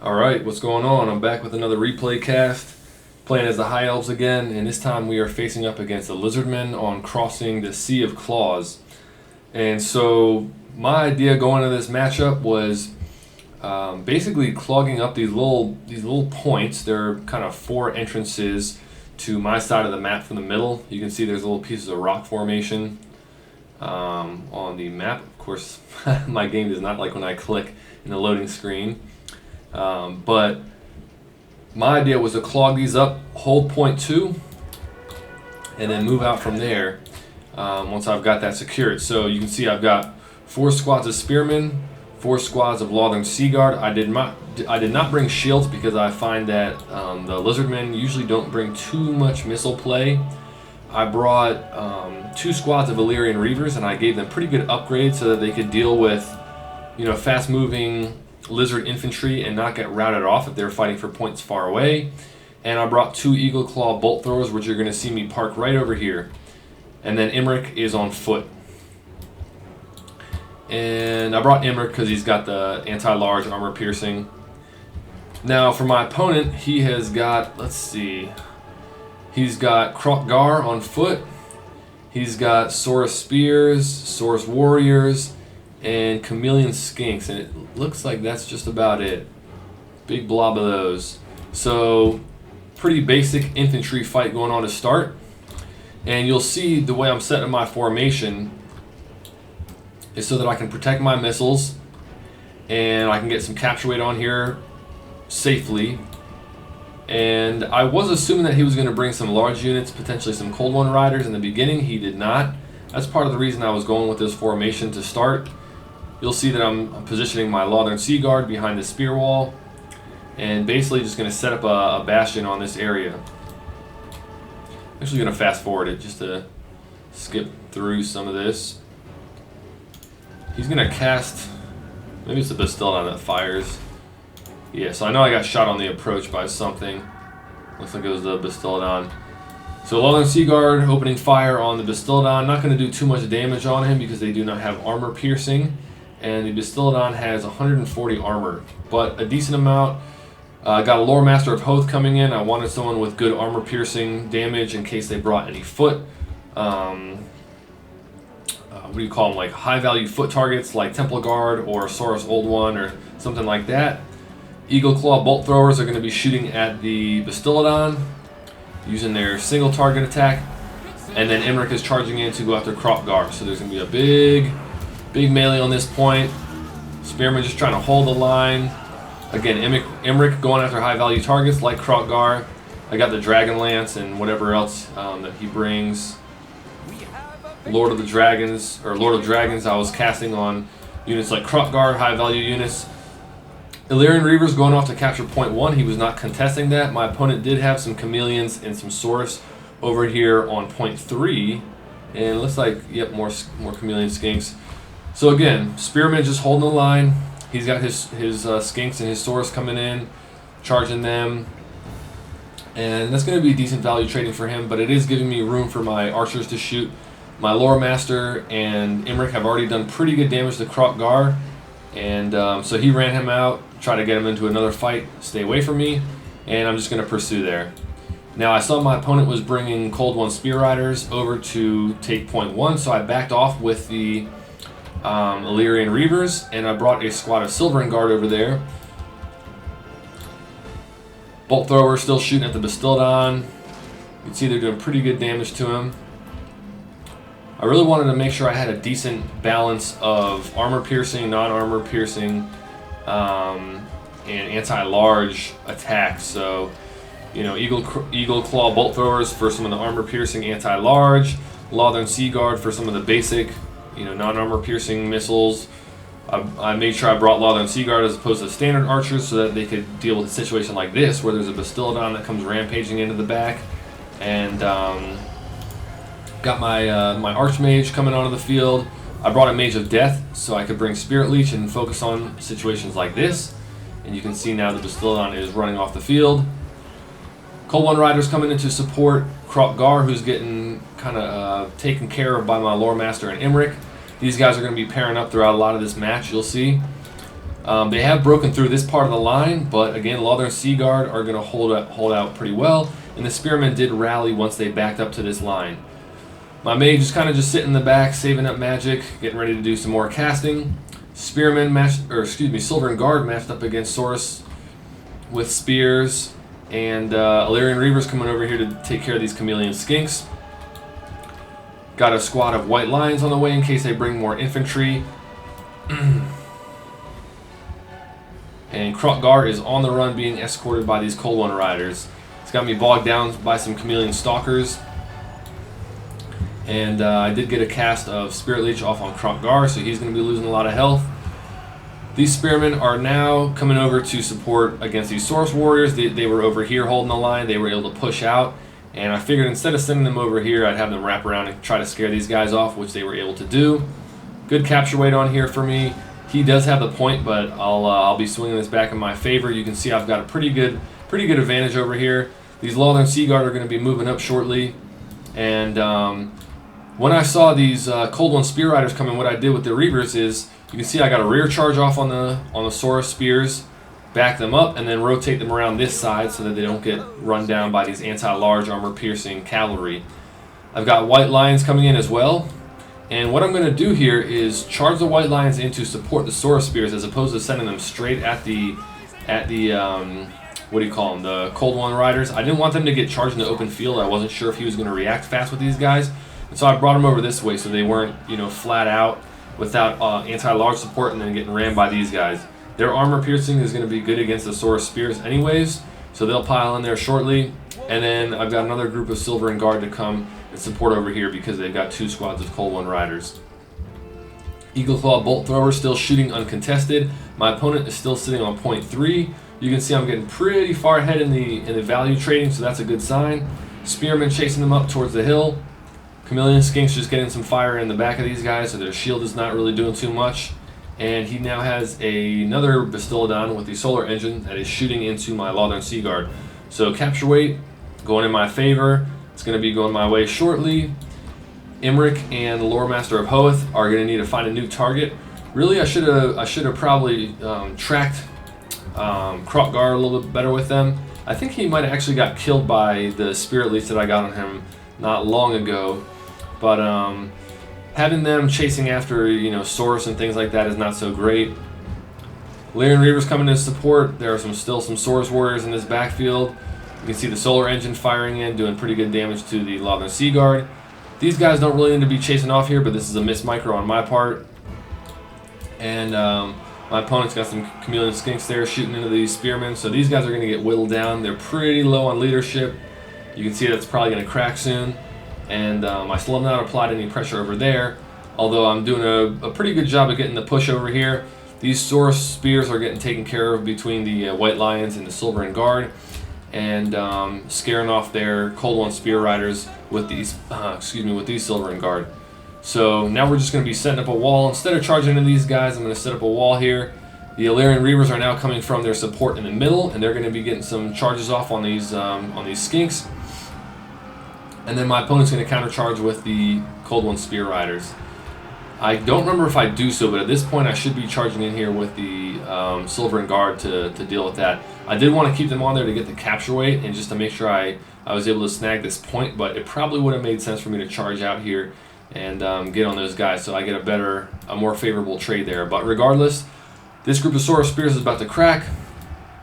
Alright, what's going on? I'm back with another replay cast, playing as the High Elves again, and this time we are facing up against the Lizardmen on crossing the Sea of Claws. And so, my idea going into this matchup was basically clogging up these little points. There are kind of four entrances to my side of the map from the middle. You can see there's little pieces of rock formation on the map. Of course, my game does not like when I click in the loading screen. But my idea was to clog these up, hold point 2, and then move out from there once I've got that secured. So you can see I've got 4 squads of spearmen, 4 squads of Northern Sea Guard. I did not bring shields because I find that the Lizardmen usually don't bring too much missile play. I brought 2 squads of Illyrian Reavers, and I gave them pretty good upgrades so that they could deal with, fast-moving lizard infantry and not get routed off if they're fighting for points far away. And I brought 2 Eagle Claw bolt throwers, which you're going to see me park right over here. And then Imrik is on foot. And I brought Imrik because he's got the anti-large armor piercing. Now for my opponent, he has got, he's got Kroq-Gar on foot. He's got Saurus Spears, Saurus Warriors, and Chameleon Skinks, and it looks like that's just about it. Big blob of those. So, pretty basic infantry fight going on to start. And you'll see the way I'm setting my formation is so that I can protect my missiles, and I can get some capture weight on here safely. And I was assuming that he was going to bring some large units, potentially some Cold One Riders in the beginning. He did not. That's part of the reason I was going with this formation to start. You'll see that I'm positioning my Northern Sea Guard behind the spear wall, and basically just going to set up a bastion on this area. I'm actually going to fast forward it just to skip through some of this. He's going to cast, maybe it's a Bastillon that fires. Yeah, so I know I got shot on the approach by something. Looks like it was the Bastillon. So Northern Sea Guard opening fire on the Bastillon. Not going to do too much damage on him because they do not have armor piercing. And the Bastillon has 140 armor, but a decent amount. Got a Lore Master of Hoth coming in. I wanted someone with good armor piercing damage in case they brought any foot. What do you call them? Like high value foot targets like Temple Guard or Saurus Old One or something like that. Eagle Claw bolt throwers are going to be shooting at the Bastillon using their single target attack. And then Imrik is charging in to go after Kroq-Gar. So there's going to be a big melee on this point. Spearman just trying to hold the line. Again, Imrik going after high value targets like Kroq-Gar. I got the Dragon Lance and whatever else that he brings. Lord of Dragons I was casting on units like Kroq-Gar, high value units. Illyrian Reavers going off to capture point 1. He was not contesting that. My opponent did have some Chameleons and some Saurus over here on point 3. And it looks like, yep, more Chameleon Skinks. So again, Spearman just holding the line. He's got his Skinks and his Saurus coming in, charging them. And that's going to be decent value trading for him, but it is giving me room for my archers to shoot. My Lore Master and Imrik have already done pretty good damage to Kroq-Gar. And so he ran him out, try to get him into another fight, stay away from me, and I'm just going to pursue there. Now I saw my opponent was bringing Cold One Spear Riders over to take point 1, so I backed off with the Illyrian Reavers, and I brought a squad of Silvern Guard over there. Bolt Thrower still shooting at the Bastillon. You can see they're doing pretty good damage to him. I really wanted to make sure I had a decent balance of armor piercing, non-armor piercing, and anti-large attacks. So, Eagle Claw bolt throwers for some of the armor piercing anti-large, Northern Sea Guard for some of the basic, non-armor piercing missiles. I made sure I brought Northern Sea Guard as opposed to standard archers so that they could deal with a situation like this where there's a Bastillon that comes rampaging into the back. And got my Archmage coming onto the field. I brought a Mage of Death so I could bring Spirit Leech and focus on situations like this. And you can see now the Bastillon is running off the field. Cold One Riders coming in to support Kroq-Gar, who's getting kind of taken care of by my Lore Master and Imrik. These guys are going to be pairing up throughout a lot of this match, you'll see. They have broken through this part of the line, but again, Lothern Sea Guard are going to hold out pretty well, and the Spearmen did rally once they backed up to this line. My mage is kind of just sitting in the back, saving up magic, getting ready to do some more casting. Silver and Guard matched up against Saurus with spears, and Illyrian Reavers coming over here to take care of these chameleon skinks. Got a squad of white lions on the way in case they bring more infantry. And Kroq-Gar is on the run being escorted by these Cold One Riders. It's got me bogged down by some chameleon stalkers. And I did get a cast of Spirit Leech off on Kroq-Gar, so he's going to be losing a lot of health. These Spearmen are now coming over to support against these Saurus Warriors. They were over here holding the line. They were able to push out. And I figured instead of sending them over here, I'd have them wrap around and try to scare these guys off, which they were able to do. Good capture weight on here for me. He does have the point, but I'll be swinging this back in my favor. You can see I've got a pretty good advantage over here. These Lothern Sea Guard are going to be moving up shortly. And when I saw these Cold One Spear Riders coming, what I did with the Reavers is, you can see I got a rear charge off on the Saurus spears, back them up, and then rotate them around this side so that they don't get run down by these anti-large armor-piercing cavalry. I've got white lions coming in as well, and what I'm going to do here is charge the white lions in to support the Saurus spears as opposed to sending them straight at the what do you call them, the Cold One Riders. I didn't want them to get charged in the open field. I wasn't sure if he was going to react fast with these guys, and so I brought them over this way so they weren't, flat out without anti-large support and then getting rammed by these guys. Their armor piercing is going to be good against the Saurus spears anyways, so they'll pile in there shortly. And then I've got another group of Silver and Guard to come and support over here because they've got 2 squads of Cold One Riders. Eagle Claw Bolt Thrower still shooting uncontested. My opponent is still sitting on 0.3. You can see I'm getting pretty far ahead in the value trading, so that's a good sign. Spearmen chasing them up towards the hill. Chameleon Skinks just getting some fire in the back of these guys, so their shield is not really doing too much. And he now has another Bastiladon with the solar engine that is shooting into my Lothern Sea Guard. So capture weight going in my favor. It's going to be going my way shortly. Imrik and the Lore Master of Hoeth are going to need to find a new target. Really, I should have probably tracked Kroq-Gar a little bit better with them. I think he might have actually got killed by the Spirit Leech that I got on him not long ago. But having them chasing after, Saurus and things like that is not so great. Illyrian Reavers coming to support. There are still some Saurus Warriors in this backfield. You can see the solar engine firing in, doing pretty good damage to the Lothern Sea Guard. These guys don't really need to be chasing off here, but this is a miss micro on my part. And my opponent's got some chameleon skinks there shooting into these spearmen, so these guys are going to get whittled down. They're pretty low on leadership. You can see that's probably going to crack soon. And I still have not applied any pressure over there, although I'm doing a pretty good job of getting the push over here. These Saurus spears are getting taken care of between the White Lions and the Silver and Guard, and scaring off their Cold One Spear Riders with these, with these Silver and Guard. So now we're just going to be setting up a wall. Instead of charging into these guys, I'm going to set up a wall here. The Illyrian Reavers are now coming from their support in the middle, and they're going to be getting some charges off on these skinks. And then my opponent's going to countercharge with the Cold One Spear Riders. I don't remember if I do so, but at this point I should be charging in here with the Silver and Guard to deal with that. I did want to keep them on there to get the capture weight and just to make sure I was able to snag this point, but it probably would have made sense for me to charge out here and get on those guys so I get a more favorable trade there. But regardless, this group of Saurus Spears is about to crack.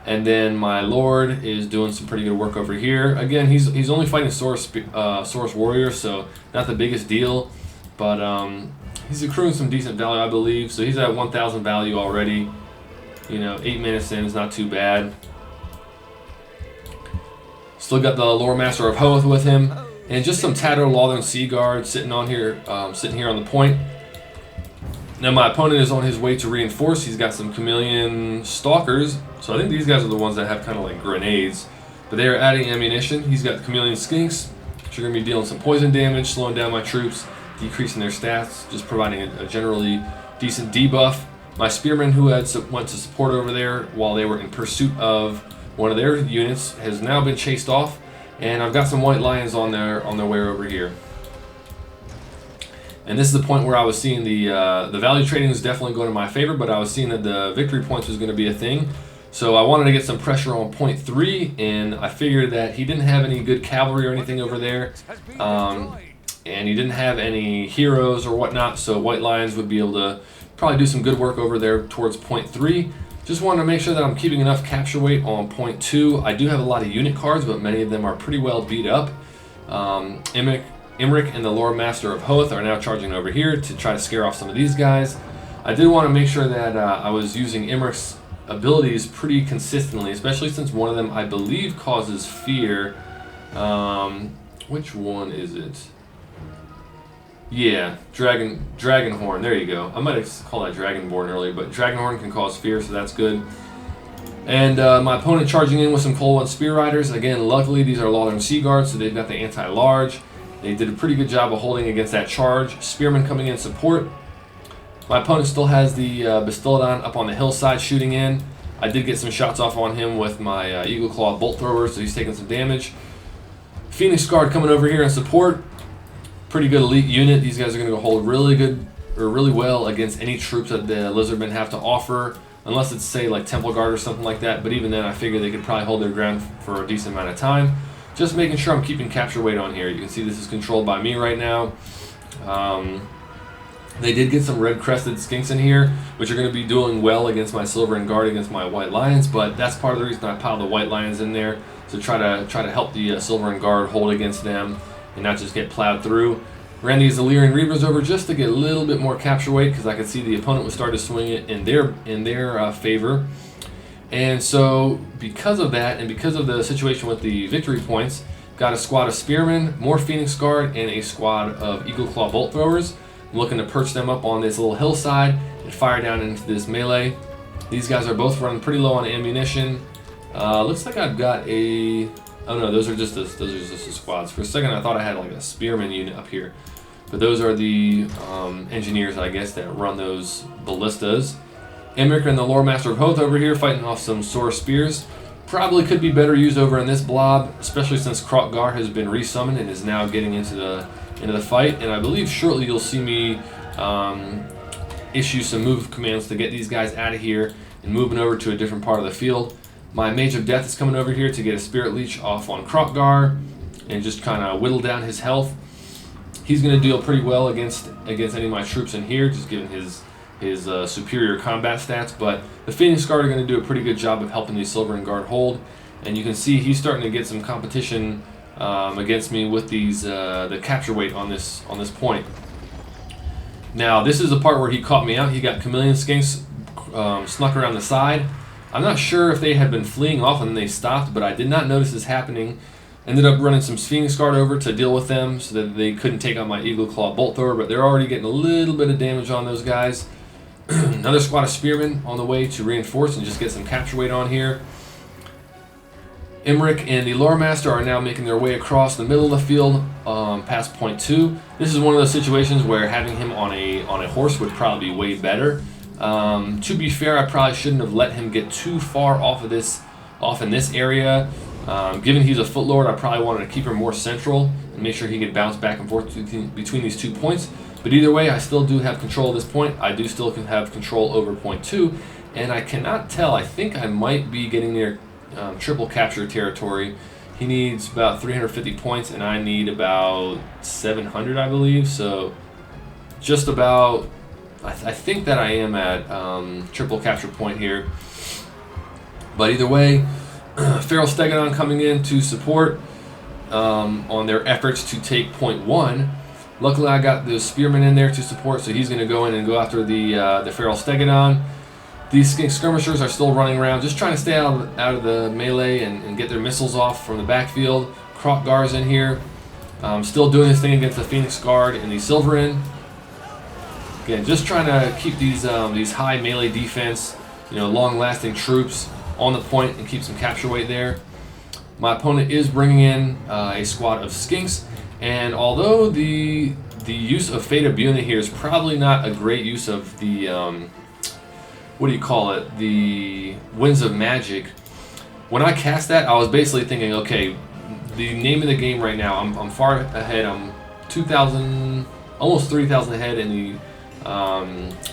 And then my Lord is doing some pretty good work over here. Again, he's only fighting Saurus Warriors, so not the biggest deal. But he's accruing some decent value, I believe. So he's at 1,000 value already. 8 minutes in is not too bad. Still got the Lore Master of Hoeth with him. And just some tattered Lothern Sea Guard sitting here on the point. Now my opponent is on his way to reinforce. He's got some chameleon stalkers. So I think these guys are the ones that have kind of like grenades. But they are adding ammunition. He's got the chameleon skinks, which are going to be dealing some poison damage, slowing down my troops, decreasing their stats, just providing a generally decent debuff. My spearmen who went to support over there while they were in pursuit of one of their units has now been chased off. And I've got some white lions on their way over here. And this is the point where I was seeing the value trading was definitely going in my favor, but I was seeing that the victory points was going to be a thing. So I wanted to get some pressure on point 3, and I figured that he didn't have any good cavalry or anything over there. And he didn't have any heroes or whatnot, so White Lions would be able to probably do some good work over there towards point 3. Just wanted to make sure that I'm keeping enough capture weight on point 2. I do have a lot of unit cards, but many of them are pretty well beat up. Imrik and the Lord Master of Hoth are now charging over here to try to scare off some of these guys. I did want to make sure that I was using Imrik's abilities pretty consistently, especially since one of them, I believe, causes fear. Which one is it? Yeah, Dragonhorn, there you go. I might have called that Dragonborn earlier, but Dragonhorn can cause fear, so that's good. And my opponent charging in with some Cold One Spear Riders. Again, luckily these are Lothern Sea Guards, so they've got the anti-large. They did a pretty good job of holding against that charge. Spearmen coming in support. My opponent still has the Bastiladon up on the hillside shooting in. I did get some shots off on him with my Eagle Claw Bolt Thrower, so he's taking some damage. Phoenix Guard coming over here in support. Pretty good elite unit. These guys are going to hold really good or really well against any troops that the Lizardmen have to offer, unless it's, say, like Temple Guard or something like that. But even then, I figure they could probably hold their ground for a decent amount of time. Just making sure I'm keeping capture weight on here. You can see this is controlled by me right now. They did get some red-crested skinks in here, which are going to be doing well against my Silver Guard against my White Lions. But that's part of the reason I piled the White Lions in there, to try to help the Silver Guard hold against them and not just get plowed through. Ran these Illyrian Reavers over just to get a little bit more capture weight, because I could see the opponent would start to swing it in their favor. And so because of that, and because of the situation with the victory points, got a squad of Spearmen, more Phoenix Guard, and a squad of Eagle Claw Bolt Throwers. I'm looking to perch them up on this little hillside and fire down into this melee. These guys are both running pretty low on ammunition. Looks like I've got a... Oh no, those are just the squads. For a second I thought I had like a Spearman unit up here. But those are the engineers, I guess, that run those ballistas. Imrik and the Lore Master of Hoth over here fighting off some Sore Spears. Probably could be better used over in this blob, especially since Kroq-Gar has been resummoned and is now getting into the fight. And I believe shortly you'll see me issue some move commands to get these guys out of here and moving over to a different part of the field. My Mage of Death is coming over here to get a Spirit Leech off on Kroq-Gar and just kind of whittle down his health. He's going to deal pretty well against any of my troops in here, just given his superior combat stats. But the Phoenix Guard are going to do a pretty good job of helping these Silver Guard hold. And you can see he's starting to get some competition against me with these the capture weight on this point. Now this is the part where he caught me out. He got Chameleon Skinks snuck around the side. I'm not sure if they had been fleeing off and then they stopped, but I did not notice this happening. Ended up running some Phoenix Guard over to deal with them so that they couldn't take out my Eagle Claw Bolt Thrower, but they're already getting a little bit of damage on those guys. Another squad of Spearmen on the way to reinforce and just get some capture weight on here. Imrik and the Lore Master are now making their way across the middle of the field past point 2. This is one of those situations where having him on a horse would probably be way better. To be fair, I probably shouldn't have let him get too far off in this area. Given he's a Footlord, I probably wanted to keep him more central and make sure he could bounce back and forth between these 2 points. But either way, I still do have control of this point. I do still have control over point 2, and I cannot tell. I think I might be getting near triple capture territory. He needs about 350 points, and I need about 700, I believe. So just about... I think that I am at triple capture point here. But either way, Feral Stegodon coming in to support on their efforts to take point 1. Luckily, I got the Spearman in there to support, so he's going to go in and go after the Feral Stegodon. These Skink Skirmishers are still running around, just trying to stay out of the melee and get their missiles off from the backfield. Kroq-Gar's in here, still doing his thing against the Phoenix Guard and the Silverin. Again, just trying to keep these high melee defense, long-lasting troops on the point and keep some capture weight there. My opponent is bringing in a squad of Skinks, and although the use of Fata Buna here is probably not a great use of the the Winds of Magic. When I cast that, I was basically thinking, okay, the name of the game right now, I'm far ahead. I'm almost 3,000 ahead in the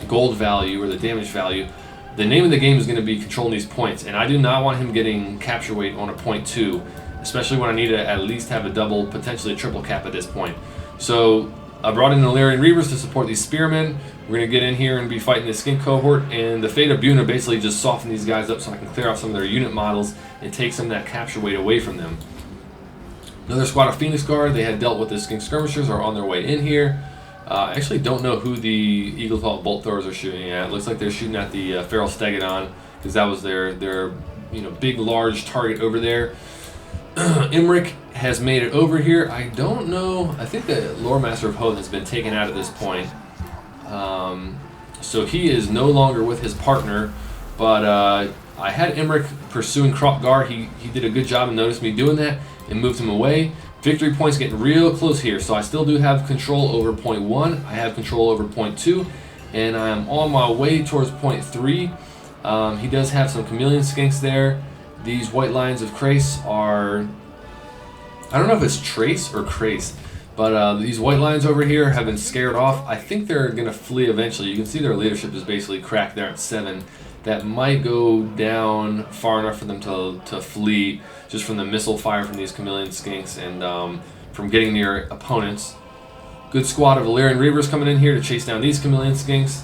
gold value, or the damage value. The name of the game is going to be controlling these points, and I do not want him getting capture weight on a point 2, especially when I need to at least have a double, potentially a triple cap at this point. So I brought in the Lyrian Reavers to support these Spearmen. We're going to get in here and be fighting the Skink cohort, and the Fate of Buna basically just soften these guys up so I can clear out some of their unit models and take some of that capture weight away from them. Another squad of Phoenix Guard, they had dealt with the Skink Skirmishers, are on their way in here. I actually don't know who the Eagle Claw Bolt Throwers are shooting at. It looks like they're shooting at the Feral Stegodon, because that was their big, large target over there. Imrik has made it over here. I don't know. I think the Lore Master of Hoth has been taken out at this point. So he is no longer with his partner. But I had Imrik pursuing Kroq-Gar. He did a good job and noticed me doing that and moved him away. Victory points getting real close here. So I still do have control over point 1. I have control over point 2. And I'm on my way towards point 3. He does have some chameleon skinks there. These white lines of Crace are, I don't know if it's Trace or Crace, but these white lines over here have been scared off. I think they're going to flee eventually. You can see their leadership is basically cracked there at 7. That might go down far enough for them to flee just from the missile fire from these chameleon skinks and from getting near opponents. Good squad of Illyrian Reavers coming in here to chase down these chameleon skinks.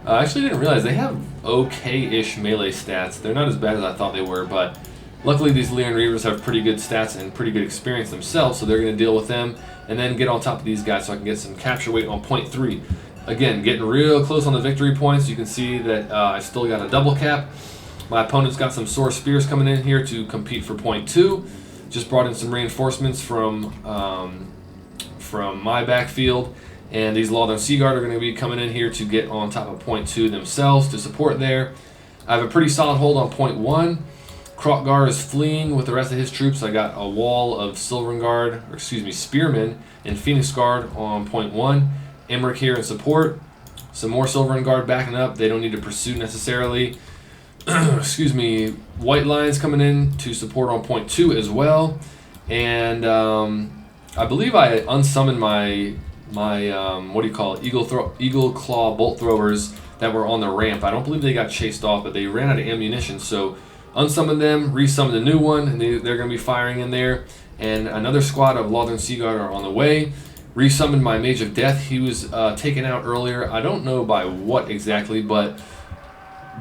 I actually didn't realize they have okay-ish melee stats. They're not as bad as I thought they were, but luckily these Illyrian Reavers have pretty good stats and pretty good experience themselves, so they're going to deal with them and then get on top of these guys so I can get some capture weight on point 3. Again, getting real close on the victory points. You can see that I still got a double cap. My opponent's got some Soar Spears coming in here to compete for point 2. Just brought in some reinforcements from my backfield. And these Lawthorn Sea Guard are going to be coming in here to get on top of point 2 themselves to support there. I have a pretty solid hold on point 1. Kroq-Gar is fleeing with the rest of his troops. I got a wall of Spearmen and Phoenix Guard on point 1. Imrik here in support. Some more Silverin Guard backing up. They don't need to pursue necessarily. White Lions coming in to support on point 2 as well. And I believe I unsummoned my Eagle Claw Bolt Throwers that were on the ramp. I don't believe they got chased off, but they ran out of ammunition. So unsummoned them, resummoned a new one, and they're going to be firing in there. And another squad of Lawthorn Sea Guard are on the way. Resummoned my Mage of Death. He was taken out earlier. I don't know by what exactly, but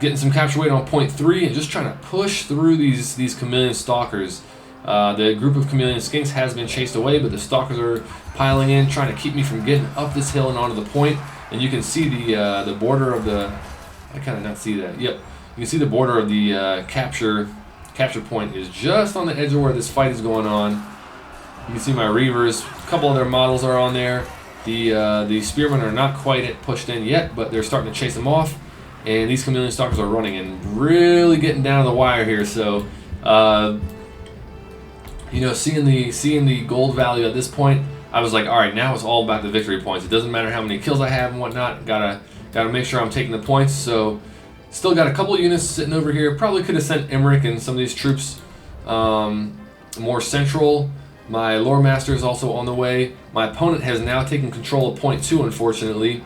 getting some capture weight on point 3 and just trying to push through these chameleon stalkers. The group of chameleon skinks has been chased away, but the stalkers are piling in, trying to keep me from getting up this hill and onto the point. And you can see the border of the, I kind of not see that. Yep, you can see the border of the capture point is just on the edge of where this fight is going on. You can see my Reavers. A couple of their models are on there. The Spearmen are not quite pushed in yet, but they're starting to chase them off. And these chameleon stalkers are running and really getting down to the wire here. So, seeing the gold value at this point, I was like, all right, now it's all about the victory points. It doesn't matter how many kills I have and whatnot. Gotta make sure I'm taking the points. So, still got a couple units sitting over here. Probably could have sent Imrik and some of these troops more central. My Lore Master is also on the way. My opponent has now taken control of point 2, unfortunately.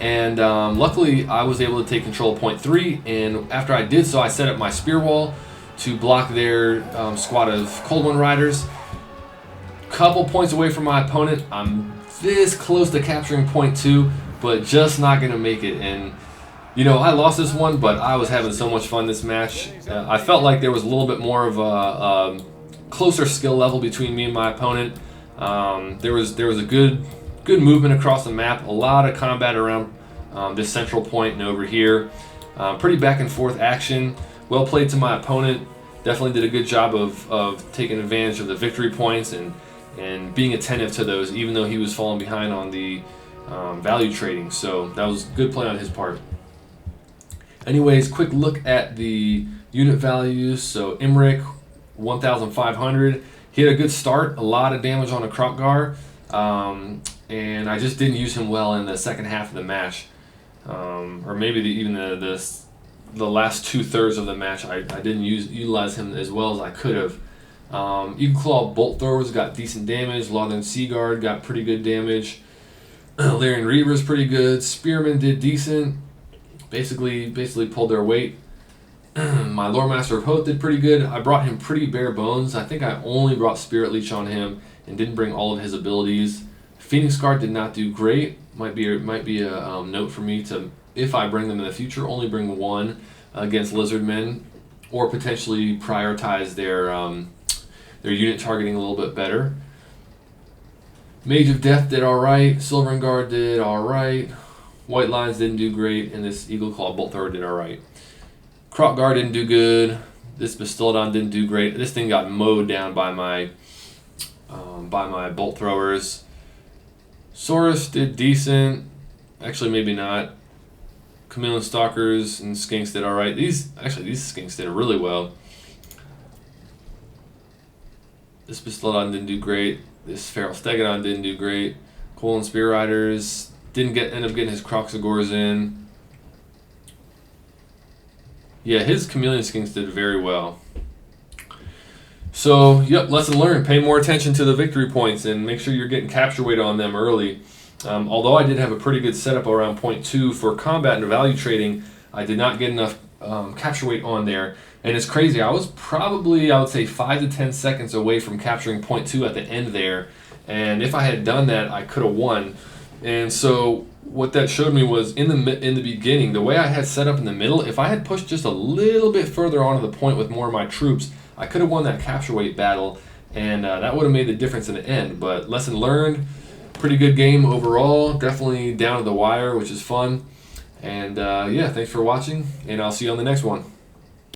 And luckily, I was able to take control of point 3. And after I did so, I set up my spear wall to block their squad of Cold One Riders. Couple points away from my opponent. I'm this close to capturing point 2, but just not going to make it. And, I lost this one, but I was having so much fun this match. I felt like there was a little bit more of a closer skill level between me and my opponent. There was a good movement across the map. A lot of combat around this central point and over here. Pretty back and forth action. Well played to my opponent. Definitely did a good job of taking advantage of the victory points and being attentive to those, even though he was falling behind on the value trading. So that was good play on his part. Anyways, quick look at the unit values. So Imrik, 1,500. He had a good start, a lot of damage on a Kroq-Gar, and I just didn't use him well in the second half of the match, or maybe even the last 2/3 of the match. I didn't utilize him as well as I could have. Eagle Claw Bolt Throwers got decent damage. Lawthorn Sea Guard got pretty good damage. Lyrian Reaver's pretty good. Spearmen did decent. Basically pulled their weight. My Lore Master of Hoth did pretty good. I brought him pretty bare bones. I think I only brought Spirit Leech on him and didn't bring all of his abilities. Phoenix Guard did not do great. Might be a note for me to, if I bring them in the future, only bring one against Lizardmen, or potentially prioritize their unit targeting a little bit better. Mage of Death did alright. Silvern Guard did alright. White Lines didn't do great, and this Eagle Claw Bolt Thrower did alright. Kroq-Gar didn't do good. This Bastiladon didn't do great. This thing got mowed down by my Bolt Throwers. Saurus did decent. Actually, maybe not. Chameleon Stalkers and Skinks did alright. These Skinks did really well. This Bastiladon didn't do great. This Feral Stegodon didn't do great. Coal and Spear Riders didn't end up getting his Kroxagors in. Yeah, his Chameleon Skinks did very well. So, yep, lesson learned. Pay more attention to the victory points and make sure you're getting capture weight on them early. Although I did have a pretty good setup around point 2 for combat and value trading, I did not get enough capture weight on there. And it's crazy. I was probably, I would say, 5 to 10 seconds away from capturing point 2 at the end there. And if I had done that, I could have won. And so what that showed me was in the beginning, the way I had set up in the middle, if I had pushed just a little bit further onto the point with more of my troops, I could have won that capture weight battle, and that would have made the difference in the end. But lesson learned, pretty good game overall, definitely down to the wire, which is fun. And yeah, thanks for watching, and I'll see you on the next one.